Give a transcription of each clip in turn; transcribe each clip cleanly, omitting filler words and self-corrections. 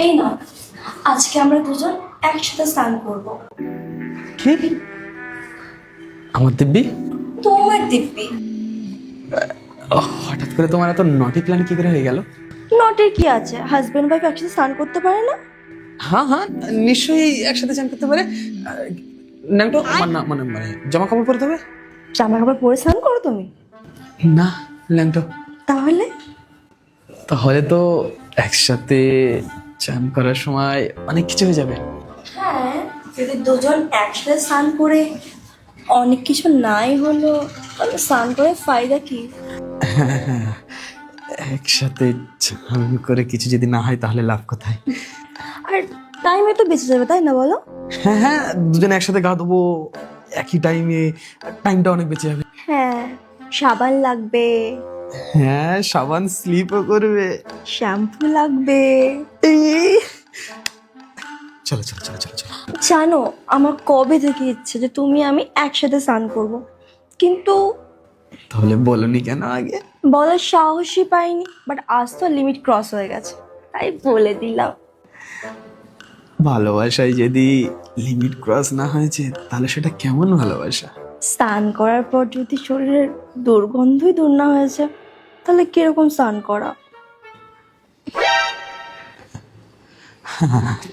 এই না, আজকে আমরা দুজন একসাথে স্নান করব। কি? আমার দিব্যি? তোমার দিব্যি। হঠাৎ করে তোমার এত নটি প্ল্যান কি করে হয়ে গেল? নটের কি আছে, হাজবেন্ড ওয়াইফ একসাথে স্নান করতে পারে না? হ্যাঁ হ্যাঁ, নিশ্চয়ই একসাথে চান করতে পারে। ন্যাংটো মানে মানে জামা কাপড় পরতে হবে? জামা কাপড় পরে স্নান করো তুমি? না ল্যাংটো। তাহলে তাহলে তো একসাথে চান করার সময় অনেক কিছু হয়ে যাবে। হ্যাঁ, যদি দুজন একসাথে স্নান করে অনেক কিছু নাই হলো, তাহলে স্নান করে ফায়দা কি? একসাথে চান করে কিছু যদি না হয় তাহলে লাভ কোথায়? আর টাইমে তো বেঁচে যাবে, তাই না বলো? হ্যাঁ হ্যাঁ, দুজনে একসাথে গা ধোবো একই টাইমে, টাইমটা অনেক বেঁচে যাবে। হ্যাঁ, সাবান লাগবে, হ্যাঁ, সাবান স্লিপও করবে। শ্যাম্পু লাগবে। এই, চলো চলো চলো চলো চলো। জানো, আমার কবে থেকে ইচ্ছে যে তুমি আমি একসাথে স্নান করব, কিন্তু তাহলে বলনি কেন আগে? বলার সাহসই পাইনি। বাট আজ তো লিমিট ক্রস হয়ে গেছে, তাই বলে দিলাম। ভালোবাসায় যদি লিমিট ক্রস না হয়েছে তাহলে সেটা কেমন ভালোবাসা? স্নান করার পর যদি শরীরের দুর্গন্ধই দূর না হয়েছে, তাহলে কিরকম স্নান করা?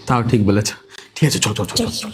তাও ঠিক বলেছ। ঠিক আছে, চল চল চল চল।